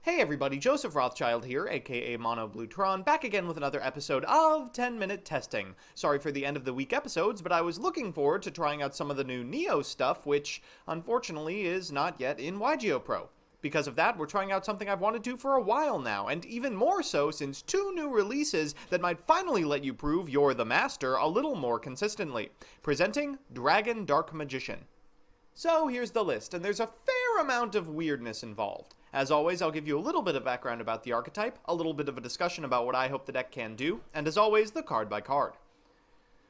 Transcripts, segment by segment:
Hey everybody, Joseph Rothschild here, aka Mono Bluetron, back again with another episode of 10-Minute Testing. Sorry for the end of the week episodes, but I was looking forward to trying out some of the new Neo stuff, which, unfortunately, is not yet in YGOPRO. Because of that, we're trying out something I've wanted to for a while now, and even more so since two new releases that might finally let you prove you're the master a little more consistently. Presenting Dragon Dark Magician. So here's the list, and there's a fair amount of weirdness involved. As always, I'll give you a little bit of background about the archetype, a little bit of a discussion about what I hope the deck can do, and as always, the card by card.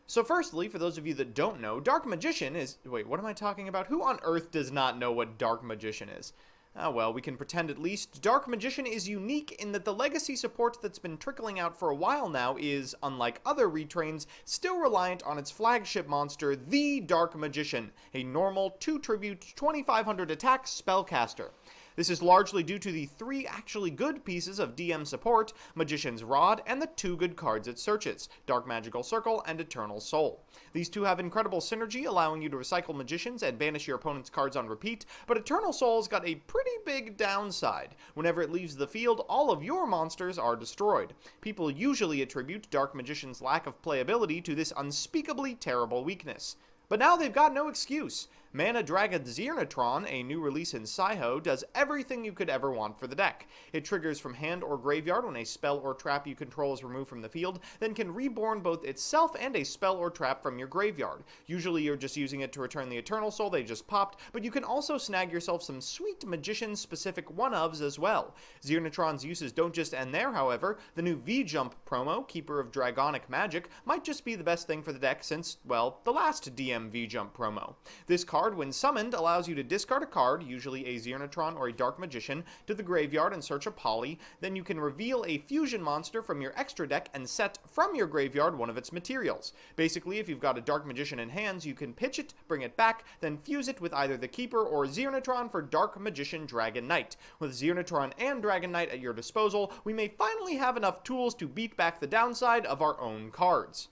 So firstly, for those of you that don't know, Dark Magician is... Wait, what am I talking about? Who on earth does not know what Dark Magician is? Ah, well, we can pretend at least. Dark Magician is unique in that the legacy support that's been trickling out for a while now is, unlike other retrains, still reliant on its flagship monster, the Dark Magician, a normal 2-tribute, 2500 attack spellcaster. This is largely due to the 3 actually good pieces of DM support, Magician's Rod, and the 2 good cards it searches, Dark Magical Circle and Eternal Soul. These 2 have incredible synergy, allowing you to recycle Magicians and banish your opponent's cards on repeat, but Eternal Soul's got a pretty big downside. Whenever it leaves the field, all of your monsters are destroyed. People usually attribute Dark Magician's lack of playability to this unspeakably terrible weakness. But now they've got no excuse. Mana Dragon Zirnitron, a new release in Saiho, does everything you could ever want for the deck. It triggers from hand or graveyard when a spell or trap you control is removed from the field, then can reborn both itself and a spell or trap from your graveyard. Usually you're just using it to return the Eternal Soul they just popped, but you can also snag yourself some sweet Magician-specific one-ofs as well. Zirnitron's uses don't just end there, however. The new V-Jump promo, Keeper of Dragonic Magic, might just be the best thing for the deck since, well, the last DM V-Jump promo. This card, when summoned, allows you to discard a card, usually a Zirnitron or a Dark Magician, to the graveyard and search a poly. Then you can reveal a fusion monster from your extra deck and set from your graveyard one of its materials. Basically, if you've got a Dark Magician in hands, you can pitch it, bring it back, then fuse it with either the Keeper or Zirnitron for Dark Magician Dragon Knight. With Zirnitron and Dragon Knight at your disposal, we may finally have enough tools to beat back the downside of our own cards.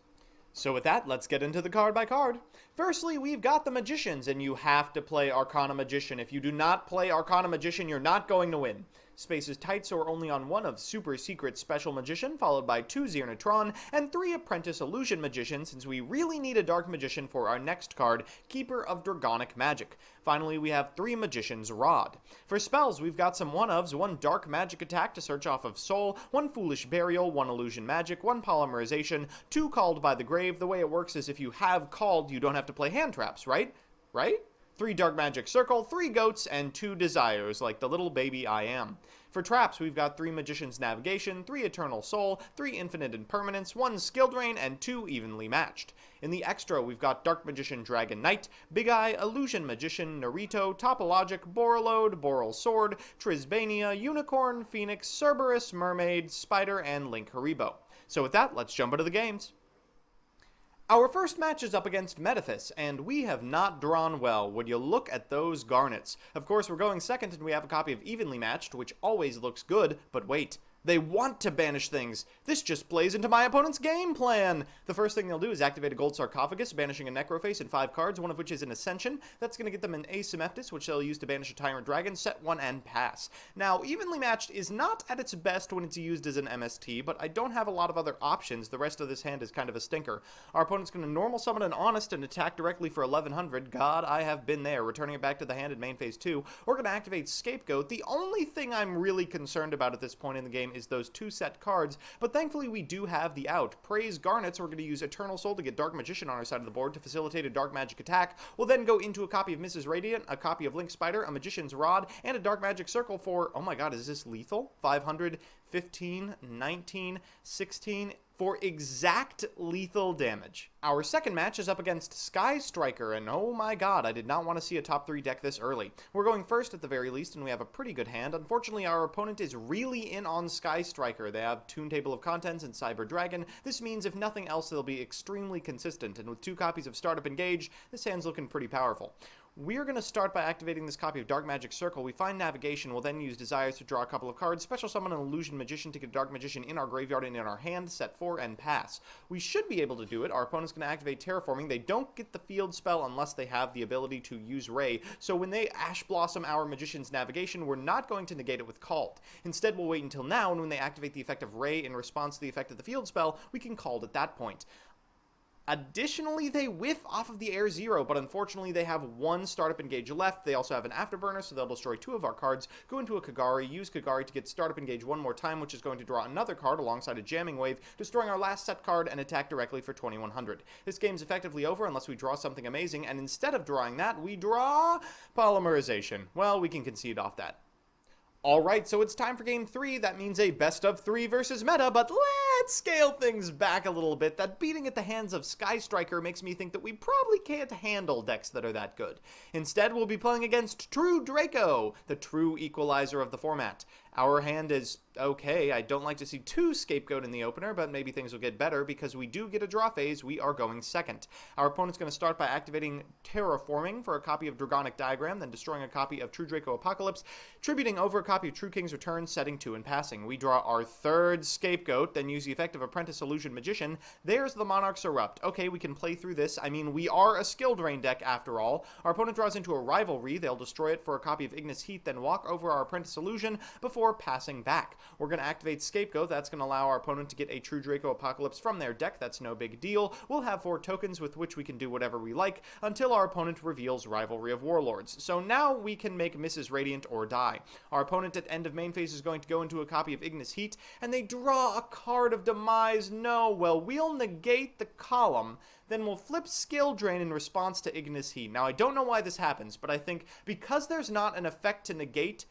So with that, let's get into the card by card. Firstly, we've got the Magicians, and you have to play Arcana Magician. If you do not play Arcana Magician, you're not going to win. Space is tight, so we're only on 1 of Super Secret Special Magician, followed by 2 Zirnitron, and 3 Apprentice Illusion Magician, since we really need a Dark Magician for our next card, Keeper of Dragonic Magic. Finally, we have 3 Magician's Rod. For spells, we've got some one-ofs, 1 Dark Magic Attack to search off of Soul, 1 Foolish Burial, 1 Illusion Magic, 1 Polymerization, 2 Called by the Grave. The way it works is if you have Called, you don't have to play hand traps, right? Right? 3 Dark Magic Circle, 3 Goats, and 2 Desires, like the little baby I am. For traps, we've got 3 Magician's Navigation, 3 Eternal Soul, 3 Infinite Impermanence, 1 Skill Drain, and 2 Evenly Matched. In the extra, we've got Dark Magician Dragon Knight, Big Eye, Illusion Magician, Narito, Topologic, Borreload, Boral Sword, Trisbania, Unicorn, Phoenix, Cerberus, Mermaid, Spider, and Link Haribo. So with that, let's jump into the games. Our first match is up against Metaphys, and we have not drawn well. Would you look at those garnets? Of course, we're going second, and we have a copy of Evenly Matched, which always looks good, but wait. They want to banish things. This just plays into my opponent's game plan. The first thing they'll do is activate a Gold Sarcophagus, banishing a Necroface and 5 cards, one of which is an Ascension. That's going to get them an Asymmephis, which they'll use to banish a Tyrant Dragon, set 1, and pass. Now, Evenly Matched is not at its best when it's used as an MST, but I don't have a lot of other options. The rest of this hand is kind of a stinker. Our opponent's going to normal summon an Honest and attack directly for 1100. God, I have been there. Returning it back to the hand in main phase 2. We're going to activate Scapegoat. The only thing I'm really concerned about at this point in the game is those 2 set cards, but thankfully we do have the out. Praise Garnets, we're going to use Eternal Soul to get Dark Magician on our side of the board to facilitate a Dark Magic attack. We'll then go into a copy of Mrs. Radiant, a copy of Link Spider, a Magician's Rod, and a Dark Magic Circle for, oh my god, is this lethal? 500, 15, 19, 16... for exact lethal damage. Our second match is up against Sky Striker, and oh my god, I did not want to see a top 3 deck this early. We're going first at the very least, and we have a pretty good hand. Unfortunately, our opponent is really in on Sky Striker. They have Toon Table of Contents and Cyber Dragon. This means, if nothing else, they'll be extremely consistent, and with 2 copies of Startup Engage, this hand's looking pretty powerful. we're going to start by activating this copy of Dark Magic Circle. We find Navigation. We'll then use Desires to draw a couple of cards, special summon an Illusion Magician to get a Dark Magician in our graveyard and in our hand, set 4, and pass. We should be able to do it. Our opponent's going to activate Terraforming. They don't get the field spell unless they have the ability to use Ray, so when they Ash Blossom our Magician's Navigation, we're not going to negate it with Called. Instead, we'll wait until now, and when they activate the effect of Ray in response to the effect of the field spell, we can Called at that point. Additionally, they whiff off of the Air Zero, but unfortunately they have one Startup Engage left. They also have an Afterburner, so they'll destroy 2 of our cards, go into a Kagari, use Kagari to get Startup Engage one more time, which is going to draw another card alongside a Jamming Wave, destroying our last set card and attack directly for 2100. This game's effectively over unless we draw something amazing, and instead of drawing that, we draw Polymerization. Well, we can concede off that. Alright, so it's time for Game 3. That means a best of 3 versus meta, but let's scale things back a little bit. That beating at the hands of Sky Striker makes me think that we probably can't handle decks that are that good. Instead, we'll be playing against True Draco, the true equalizer of the format. Our hand is okay. I don't like to see 2 Scapegoat in the opener, but maybe things will get better because we do get a draw phase. We are going second. Our opponent's going to start by activating Terraforming for a copy of Dragonic Diagram, then destroying a copy of True Draco Apocalypse, tributing over a copy of True King's Return, setting 2 and passing. We draw our 3rd Scapegoat, then use the effect of Apprentice Illusion Magician. There's the Monarch's Erupt. Okay, we can play through this. I mean, we are a skill drain deck after all. Our opponent draws into a Rivalry. They'll destroy it for a copy of Ignis Heat, then walk over our Apprentice Illusion before passing back. We're going to activate Scapegoat. That's going to allow our opponent to get a True Draco Apocalypse from their deck. That's no big deal. We'll have 4 tokens with which we can do whatever we like until our opponent reveals Rivalry of Warlords. So now we can make Mrs. Radiant or die. Our opponent at end of main phase is going to go into a copy of Ignis Heat, and they draw a card of Demise. No, well, we'll negate the column, then we'll flip Skill Drain in response to Ignis Heat. Now, I don't know why this happens, but I think because there's not an effect to negate,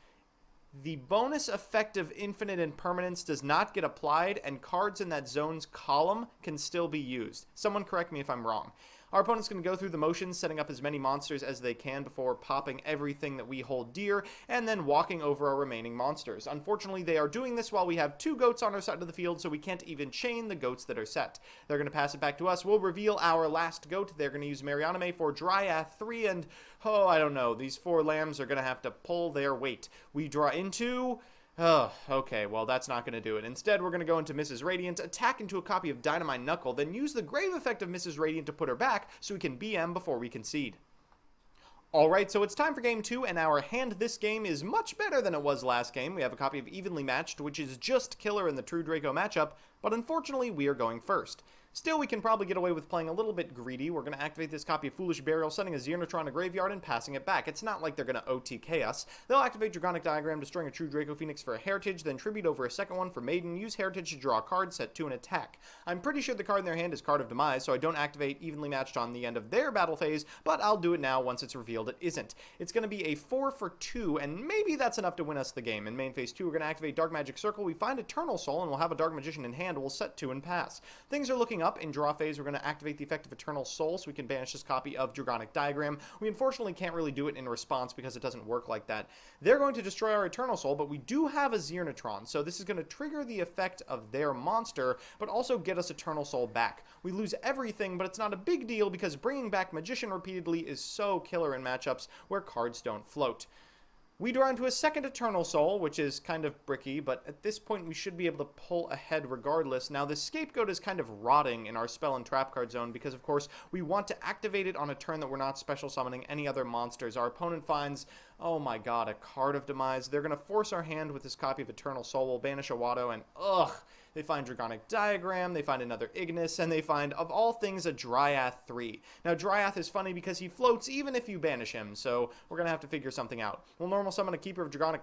the bonus effect of Infinite Impermanence does not get applied, and cards in that zone's column can still be used. Someone correct me if I'm wrong. Our opponent's going to go through the motions, setting up as many monsters as they can before popping everything that we hold dear, and then walking over our remaining monsters. Unfortunately, they are doing this while we have 2 goats on our side of the field, so we can't even chain the goats that are set. They're going to pass it back to us. We'll reveal our last goat. They're going to use Marianime for Dryad 3, and, oh, I don't know. These 4 lambs are going to have to pull their weight. We draw into... Oh, okay, well, that's not going to do it. Instead, we're going to go into Mrs. Radiant, attack into a copy of Dynamite Knuckle, then use the Grave effect of Mrs. Radiant to put her back so we can BM before we concede. Alright, so it's time for Game 2, and our hand this game is much better than it was last game. We have a copy of Evenly Matched, which is just killer in the True Draco matchup, but unfortunately, we are going first. Still, we can probably get away with playing a little bit greedy. We're going to activate this copy of Foolish Burial, sending a Zirnitron to graveyard and passing it back. It's not like they're going to OTK us. They'll activate Dragonic Diagram, destroying a True Draco Phoenix for a Heritage, then tribute over a second one for Maiden, use Heritage to draw a card, set 2 and attack. I'm pretty sure the card in their hand is Card of Demise, so I don't activate Evenly Matched on the end of their battle phase, but I'll do it now once it's revealed it isn't. It's going to be a 4 for 2, and maybe that's enough to win us the game. In main phase 2, we're going to activate Dark Magic Circle. We find Eternal Soul, and we'll have a Dark Magician in hand. We'll set 2 and pass. Things are looking up. In draw phase, we're going to activate the effect of Eternal Soul so we can banish this copy of Dragonic Diagram. We unfortunately can't really do it in response because it doesn't work like that. They're going to destroy our Eternal Soul, but we do have a Zirnitron, so this is going to trigger the effect of their monster, but also get us Eternal Soul back. We lose everything, but it's not a big deal because bringing back Magician repeatedly is so killer in matchups where cards don't float. We draw into a second Eternal Soul, which is kind of bricky, but at this point we should be able to pull ahead regardless. Now, the Scapegoat is kind of rotting in our spell and trap card zone because, of course, we want to activate it on a turn that we're not special summoning any other monsters. Our opponent finds, oh my god, a Card of Demise. They're going to force our hand with this copy of Eternal Soul. We'll banish a Watto, and ugh! They find Dragonic Diagram, they find another Ignis, and they find, of all things, a Dryad 3. Now, Dryad is funny because he floats even if you banish him, so we're going to have to figure something out. We'll normal summon a Keeper of Dragonic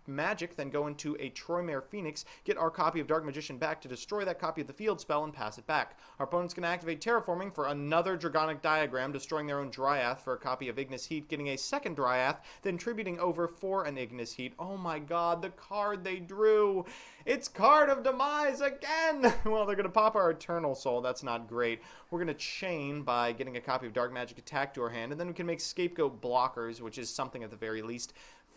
Magic, then go into a Troymare Phoenix, get our copy of Dark Magician back to destroy that copy of the field spell and pass it back. Our opponent's going to activate Terraforming for another Dragonic Diagram, destroying their own Dryad for a copy of Ignis Heat, getting a second Dryad, then tributing over for an Ignis Heat. Oh my god, the card they drew! It's Card of Demise again! Well, they're going to pop our Eternal Soul. That's not great. We're going to chain by getting a copy of Dark Magic Attack to our hand, and then we can make Scapegoat blockers, which is something at the very least.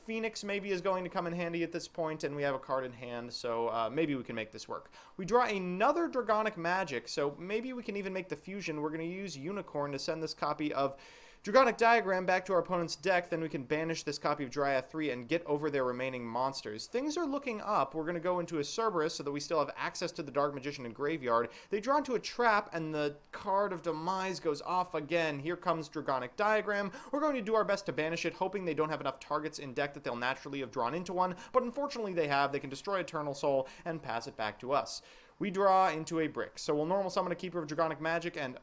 Phoenix maybe is going to come in handy at this point, and we have a card in hand, so maybe we can make this work. We draw another Dragonic Magic, so maybe we can even make the fusion. We're going to use Unicorn to send this copy of Dragonic Diagram back to our opponent's deck, then we can banish this copy of Dryad 3 and get over their remaining monsters. Things are looking up. We're going to go into a Cerberus so that we still have access to the Dark Magician and Graveyard. They draw into a trap, and the card of Demise goes off again. Here comes Dragonic Diagram. We're going to do our best to banish it, hoping they don't have enough targets in deck that they'll naturally have drawn into one, but unfortunately they have. They can destroy Eternal Soul and pass it back to us. We draw into a brick, so we'll normal summon a Keeper of Dragonic Magic, and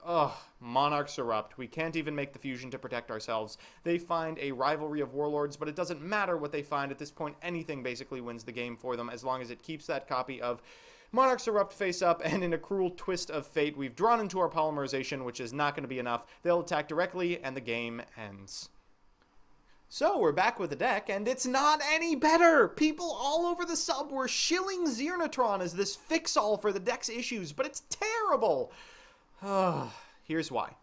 Monarchs erupt. We can't even make the fusion to protect ourselves. They find a Rivalry of Warlords, but it doesn't matter what they find at this point. Anything basically wins the game for them, as long as it keeps that copy of Monarchs erupt face up, and in a cruel twist of fate, we've drawn into our Polymerization, which is not going to be enough. They'll attack directly, and the game ends. So, we're back with the deck, and it's not any better! People all over the sub were shilling Zirnitron as this fix-all for the deck's issues, but it's terrible! Here's why.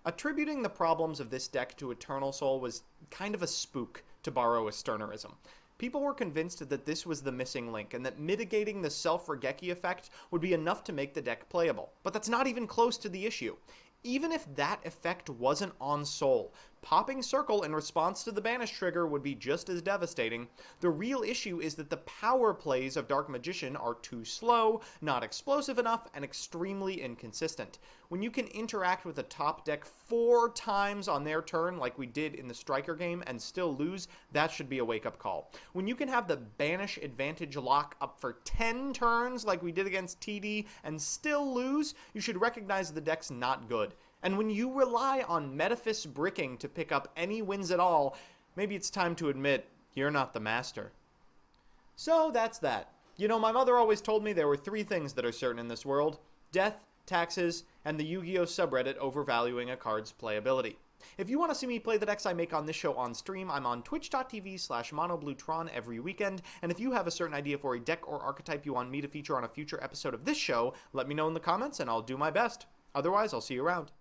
Attributing the problems of this deck to Eternal Soul was kind of a spook, to borrow a Sternerism. People were convinced that this was the missing link, and that mitigating the self-Regeki effect would be enough to make the deck playable. But that's not even close to the issue. Even if that effect wasn't on Soul, popping Circle in response to the banish trigger would be just as devastating. The real issue is that the power plays of Dark Magician are too slow, not explosive enough, and extremely inconsistent. When you can interact with a top deck 4 times on their turn, like we did in the Striker game, and still lose, that should be a wake-up call. When you can have the banish advantage lock up for 10 turns, like we did against TD, and still lose, you should recognize the deck's not good. And when you rely on Metaphys bricking to pick up any wins at all, maybe it's time to admit you're not the master. So that's that. You know, my mother always told me there were 3 things that are certain in this world: death, taxes, and the Yu-Gi-Oh! Subreddit overvaluing a card's playability. If you want to see me play the decks I make on this show on stream, I'm on twitch.tv/monobluetron every weekend, and if you have a certain idea for a deck or archetype you want me to feature on a future episode of this show, let me know in the comments and I'll do my best. Otherwise, I'll see you around.